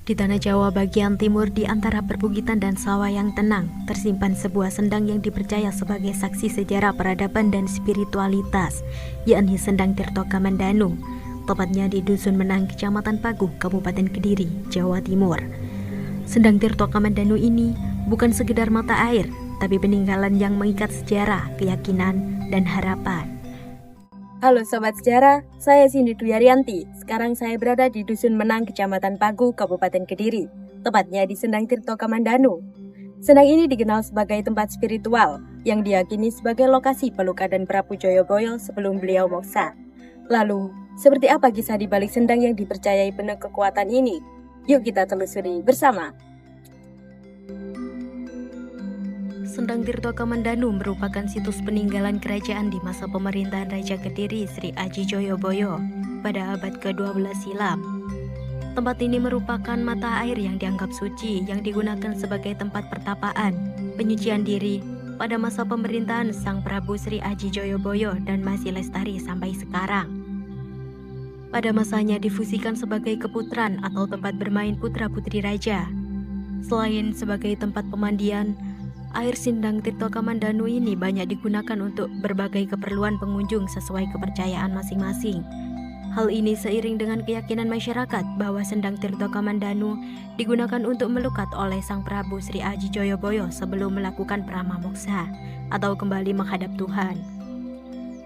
Di tanah Jawa bagian timur di antara perbukitan dan sawah yang tenang, tersimpan sebuah sendang yang dipercaya sebagai saksi sejarah peradaban dan spiritualitas, yakni Sendang Tirto Kamandanu, tepatnya di Dusun Menang, Kecamatan Paguh, Kabupaten Kediri, Jawa Timur. Sendang Tirto Kamandanu ini bukan sekedar mata air, tapi peninggalan yang mengikat sejarah, keyakinan, dan harapan. Halo Sobat Sejarah, saya Cindy Duyaryanti. Sekarang saya berada di Dusun Menang, Kecamatan Paguh, Kabupaten Kediri, tepatnya di Sendang Tirto Kamandanu. Sendang ini dikenal sebagai tempat spiritual yang diyakini sebagai lokasi pelukan Prabu Joyoboyo sebelum beliau moksa. Lalu, seperti apa kisah di balik sendang yang dipercayai penuh kekuatan ini? Yuk kita telusuri bersama. Sendang Tirto Kamandanu merupakan situs peninggalan kerajaan di masa pemerintahan Raja Kediri Sri Aji Joyoboyo pada abad ke-12 silam. Tempat ini merupakan mata air yang dianggap suci yang digunakan sebagai tempat pertapaan, penyucian diri pada masa pemerintahan Sang Prabu Sri Aji Joyoboyo dan masih lestari sampai sekarang. Pada masanya difusikan sebagai keputran atau tempat bermain putra-putri raja. Selain sebagai tempat pemandian, air Sendang Tirto Kamandanu ini banyak digunakan untuk berbagai keperluan pengunjung sesuai kepercayaan masing-masing. Hal ini seiring dengan keyakinan masyarakat bahwa Sendang Tirto Kamandanu digunakan untuk melukat oleh Sang Prabu Sri Aji Joyoboyo sebelum melakukan pramamoksa atau kembali menghadap Tuhan.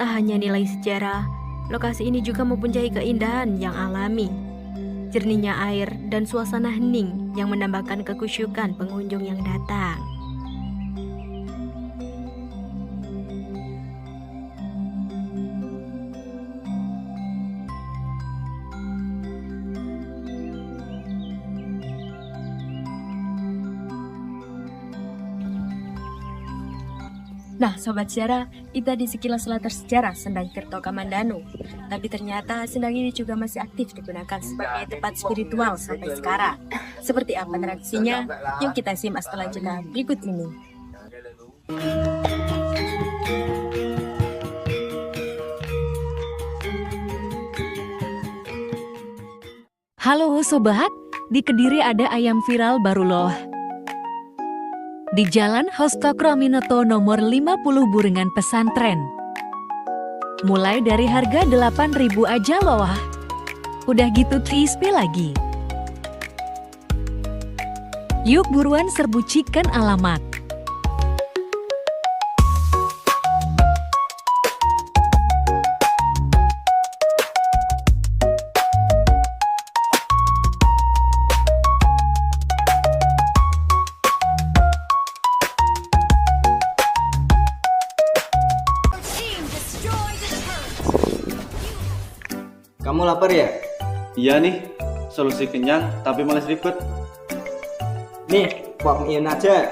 Tak hanya nilai sejarah, lokasi ini juga mempunyai keindahan yang alami. Jernihnya air dan suasana hening yang menambahkan kekusyukan pengunjung yang datang. Nah, Sobat Sejarah, itu di sekilas latar sejarah Sendang Tirto Kamandanu. Tapi ternyata sendang ini juga masih aktif digunakan sebagai tempat spiritual sampai sekarang. Seperti apa tradisinya? Yuk kita simak setelah jeda berikut ini. Halo Sobat, di Kediri ada ayam viral baru loh. Di Jalan Hostokroaminoto nomor 50 Burengan Pesantren. Mulai dari harga 8.000 aja loh. Udah gitu crispy lagi. Yuk buruan serbu chicken alamat. Kamu lapar ya? Iya nih, solusi kenyang tapi malas ribet. Nih, pop mie aja.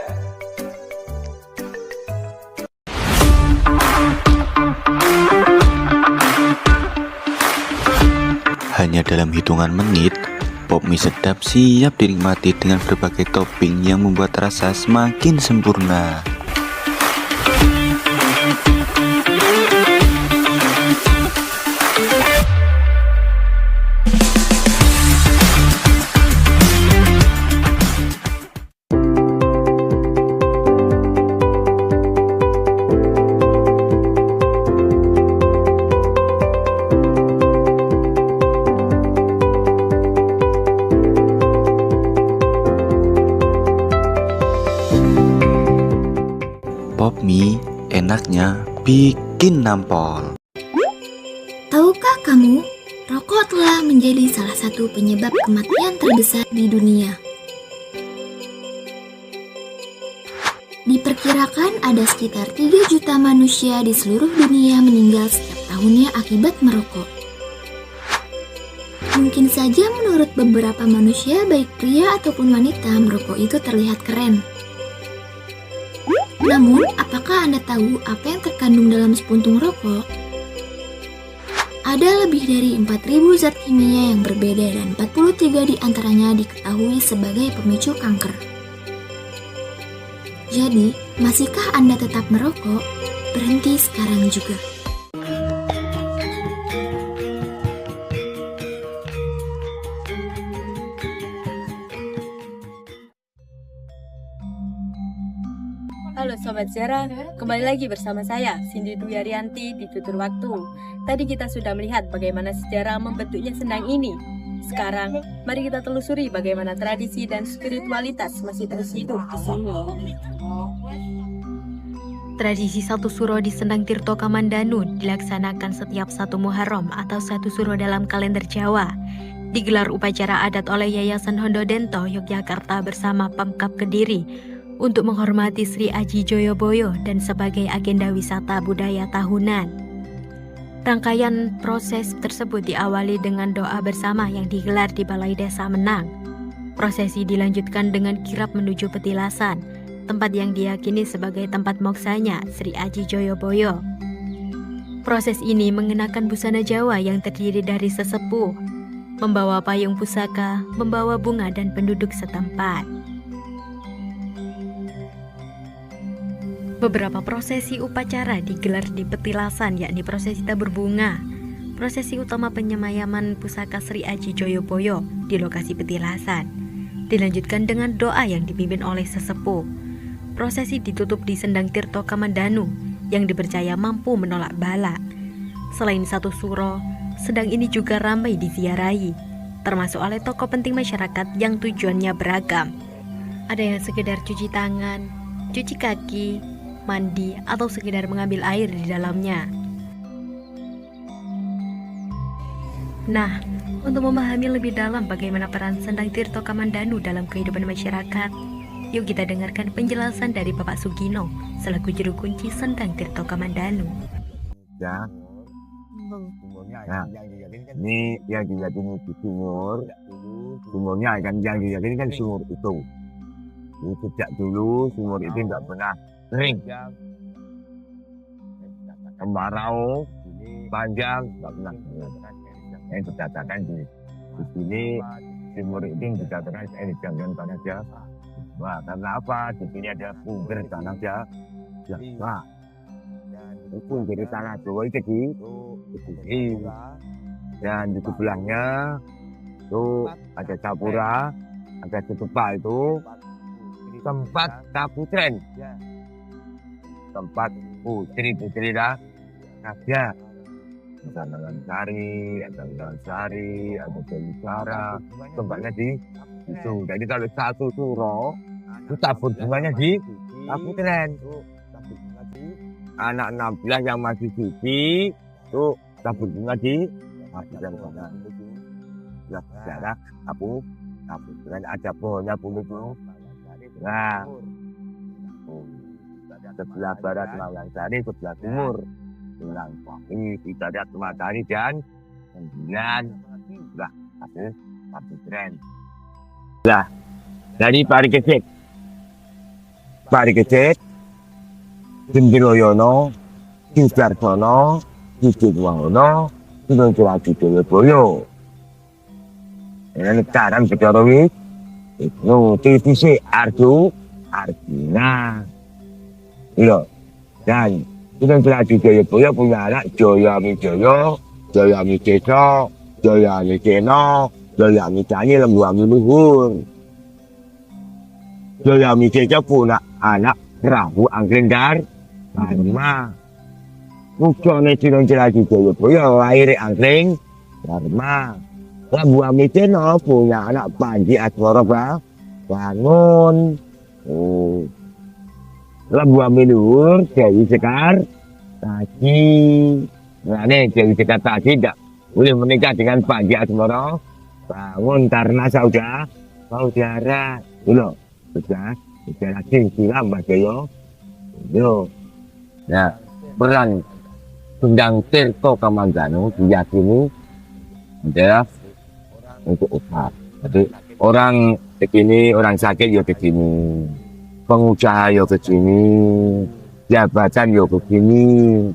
Hanya dalam hitungan menit, pop mie sedap siap dinikmati dengan berbagai topping yang membuat rasa semakin sempurna. Pop mie enaknya bikin nampol. Tahukah kamu, rokok telah menjadi salah satu penyebab kematian terbesar di dunia. Diperkirakan ada sekitar 3 juta manusia di seluruh dunia meninggal setiap tahunnya akibat merokok. Mungkin saja menurut beberapa manusia, baik pria ataupun wanita, merokok itu terlihat keren. Namun, apakah Anda tahu apa yang terkandung dalam sepuntung rokok? Ada lebih dari 4.000 zat kimia yang berbeda dan 43 diantaranya diketahui sebagai pemicu kanker. Jadi, masihkah Anda tetap merokok? Berhenti sekarang juga. Sobat Sejarah, kembali lagi bersama saya, Cindy Dwi Arianti di Tutur Waktu. Tadi kita sudah melihat bagaimana sejarah membentuknya sendang ini. Sekarang, mari kita telusuri bagaimana tradisi dan spiritualitas masih terus hidup di sini. Tradisi satu suro di Sendang Tirto Kamandanu dilaksanakan setiap 1 Muharram atau 1 suro dalam kalender Jawa. Digelar upacara adat oleh Yayasan Hondodento Yogyakarta bersama Pemkab Kediri untuk menghormati Sri Aji Joyoboyo dan sebagai agenda wisata budaya tahunan. Rangkaian proses tersebut diawali dengan doa bersama yang digelar di Balai Desa Menang. Prosesi dilanjutkan dengan kirap menuju petilasan, tempat yang diyakini sebagai tempat moksanya Sri Aji Joyoboyo. Proses ini mengenakan busana Jawa yang terdiri dari sesepuh, membawa payung pusaka, membawa bunga dan penduduk setempat. Beberapa prosesi upacara digelar di petilasan, yakni prosesi tabur bunga, prosesi utama penyemayaman pusaka Sri Aji Joyoboyo di lokasi petilasan, dilanjutkan dengan doa yang dipimpin oleh sesepuh. Prosesi ditutup di Sendang Tirto Kamandanu yang dipercaya mampu menolak bala. Selain 1 suro, sendang ini juga ramai diziarahi, termasuk oleh tokoh penting masyarakat yang tujuannya beragam. Ada yang sekedar cuci tangan, cuci kaki, mandi, atau sekedar mengambil air di dalamnya. Nah, untuk memahami lebih dalam bagaimana peran Sendang Tirto Kamandanu dalam kehidupan masyarakat, yuk kita dengarkan penjelasan dari Bapak Sugino selaku juru kunci Sendang Tirto Kamandanu. Ya. Nah, ini yang diyakini di sumurnya kan yang diyakini kan sumur itu. Ini sejak dulu sumur itu tidak pernah kering, kemarau panjang tidak pernah kering. Yang dikatakan di sini sumur itu dikatakan jangan tanah Jawa. Wah, karena apa? Di sini ada bungker tanah Jawa. Itu dari tanah Jawa itu dan di sebelahnya itu ada Capura, ada Setepa itu tempat kaputren, tempat putri-putri raja. Ada Nagasari, ada Nagasari, ada Dewi Sara, tempatnya di situ. Jadi kalau 1 suro itu tabur bunganya di kaputren. Anak 16 yang masih suci itu tabur bunga di kaputren sana. Ya, sejarah kaputren ada pohonnya pun itu. Nah, sebelah barat Nagasari, sebelah timur Langkawi, kita lihat matahari dan 9 sebelah kaputren. Nah, dari Parikesit, Gendroyono, Sudarsono, Sudirwono, Sri Aji Joyoboyo. Ini sekarang secara itu TVC Arjuna. Loh, dan Sri Aji Joyoboyo punya anak Joyoamijoyo, Joyoamiceso, Joyoamiceno, Joyoamicani, Lembuami Luhur. Joyoamiceso punya anak Prabu Anggrendar Dharma. Pucone Sri Aji Joyoboyo lahir Anggreng Dharma. Lembuamiceno punya anak Panji Aswara Bangun. Lembuami Luhur Dewi Sekar Taji. Nah, ini Dewi Sekar Taji tidak boleh menikah dengan Panji Aswara Bangun karena saudara. Dulu, sudah silsilah Mbak Joyo. Nah, peran Sendang Tirto Kamandanu diyakini adalah untuk usaha. Jadi orang begini, orang sakit ya begini, pengusaha ya begini, jabatan ya begini,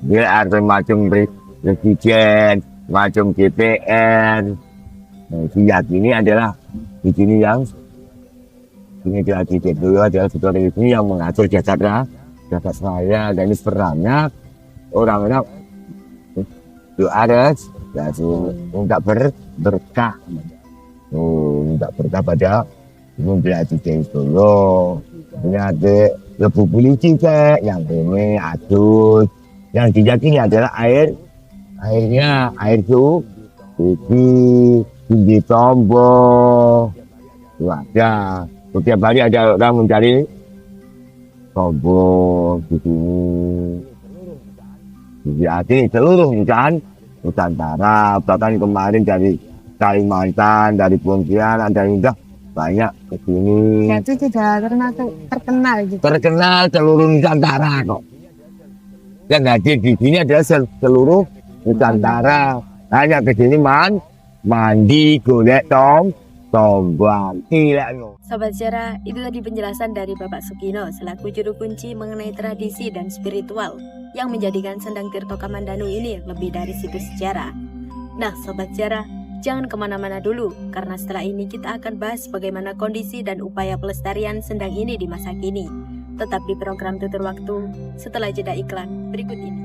dia ada macam presiden, macam DPR. Nah, diyakini adalah di sini yang ini dilatih dulu adalah sebuah ini yang mengatur jasad saya, dan ini perannya orang-orang doa dan minta berkah, minta berkah pada dilatih dulu. Ini ada Lebu polisi kek, yang ini adus. Yang diyakini adalah airnya air suci, tinggi tombol. Itu ada. Setiap hari ada orang mencari tombol di sini. Di hati seluruh Nusantara, bahkan kemarin dari Kalimantan, dari Pontianak, dari Indah banyak ke sini. Itu sudah terkenal gitu. Terkenal seluruh Nusantara kok. Yang hadir di sini adalah seluruh Nusantara. Hanya ke sini mandi, golek tombol. Sobat Sejarah, itu tadi penjelasan dari Bapak Sugino selaku juru kunci mengenai tradisi dan spiritual yang menjadikan Sendang Tirto Kamandanu ini lebih dari situs sejarah. Nah, Sobat Sejarah, jangan kemana-mana dulu, karena setelah ini kita akan bahas bagaimana kondisi dan upaya pelestarian sendang ini di masa kini. Tetap di program Tutur Waktu setelah jeda iklan berikut ini.